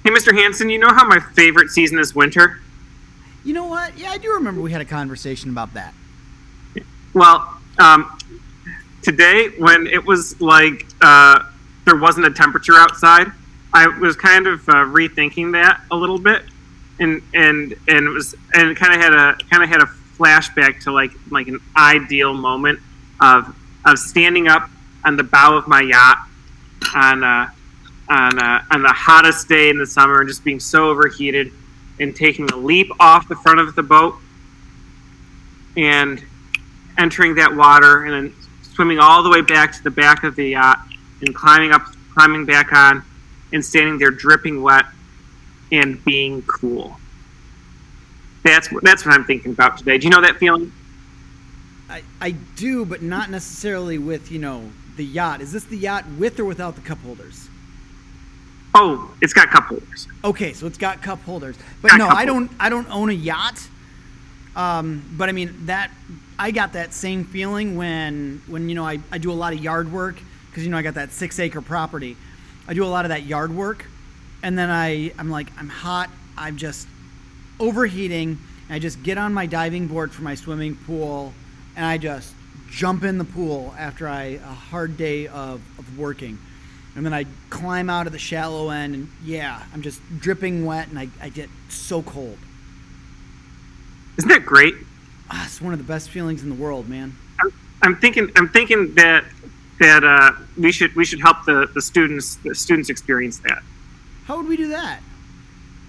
Hey, Mr. Hanson, you know how my favorite season is winter? You know what? Yeah, I do remember we had a conversation about that. Well, today when it was like there wasn't a temperature outside, I was kind of rethinking that a little bit, and it was and it kind of had a flashback to like an ideal moment of standing up on the bow of my yacht on on the hottest day in the summer and just being so overheated and taking a leap off the front of the boat and entering that water and then swimming all the way back to the back of the yacht and climbing back on and standing there dripping wet and being cool. That's what I'm thinking about today. Do you know that feeling? I do, but not necessarily with, the yacht. Is this the yacht with or without the cup holders? Oh, it's got cup holders. Okay, so it's got cup holders. But no, I don't own a yacht. But I mean that I got that same feeling when I do a lot of yard work because I got that 6-acre property. I do a lot of that yard work, and then I'm like, I'm hot. I'm just overheating. And I just get on my diving board for my swimming pool, and I just jump in the pool after a hard day of working. And then I climb out of the shallow end, and yeah, I'm just dripping wet, and I get so cold. Isn't that great? It's one of the best feelings in the world, man. I'm thinking that we should help the students experience that. How would we do that?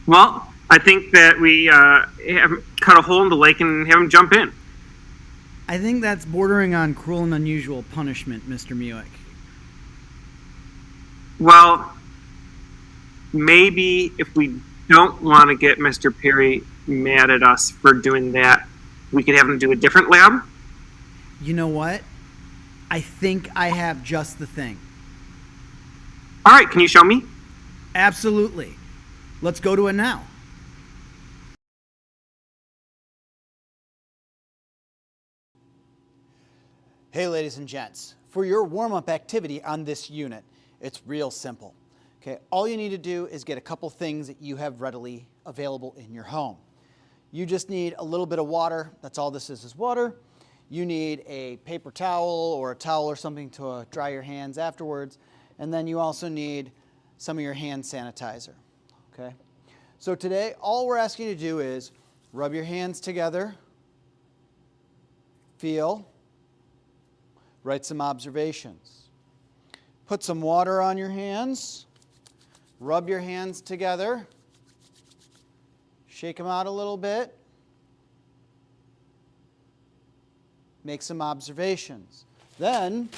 Well, I think that we cut a hole in the lake and have them jump in. I think that's bordering on cruel and unusual punishment, Mr. Muick. Well, maybe if we don't want to get Mr. Perry mad at us for doing that, we could have him do a different lab. You know what? I think I have just the thing. All right, can you show me? Absolutely. Let's go to it now. Hey, ladies and gents, for your warm-up activity on this unit, it's real simple. Okay, all you need to do is get a couple things that you have readily available in your home. You just need a little bit of water. That's all this is water. You need a paper towel or a towel or something to dry your hands afterwards. And then you also need some of your hand sanitizer. Okay? So today, all we're asking you to do is rub your hands together, feel, write some observations. Put some water on your hands, rub your hands together, shake them out a little bit, make some observations. Then,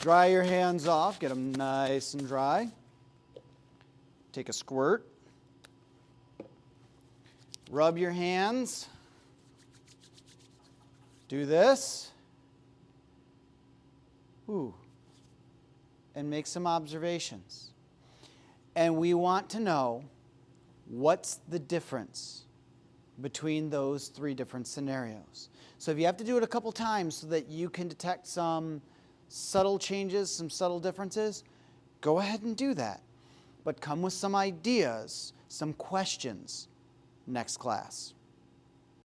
dry your hands off, get them nice and dry. Take a squirt, rub your hands, do this, and make some observations. And we want to know what's the difference between those three different scenarios. So if you have to do it a couple times so that you can detect some subtle changes, some subtle differences, go ahead and do that. But come with some ideas, some questions next class.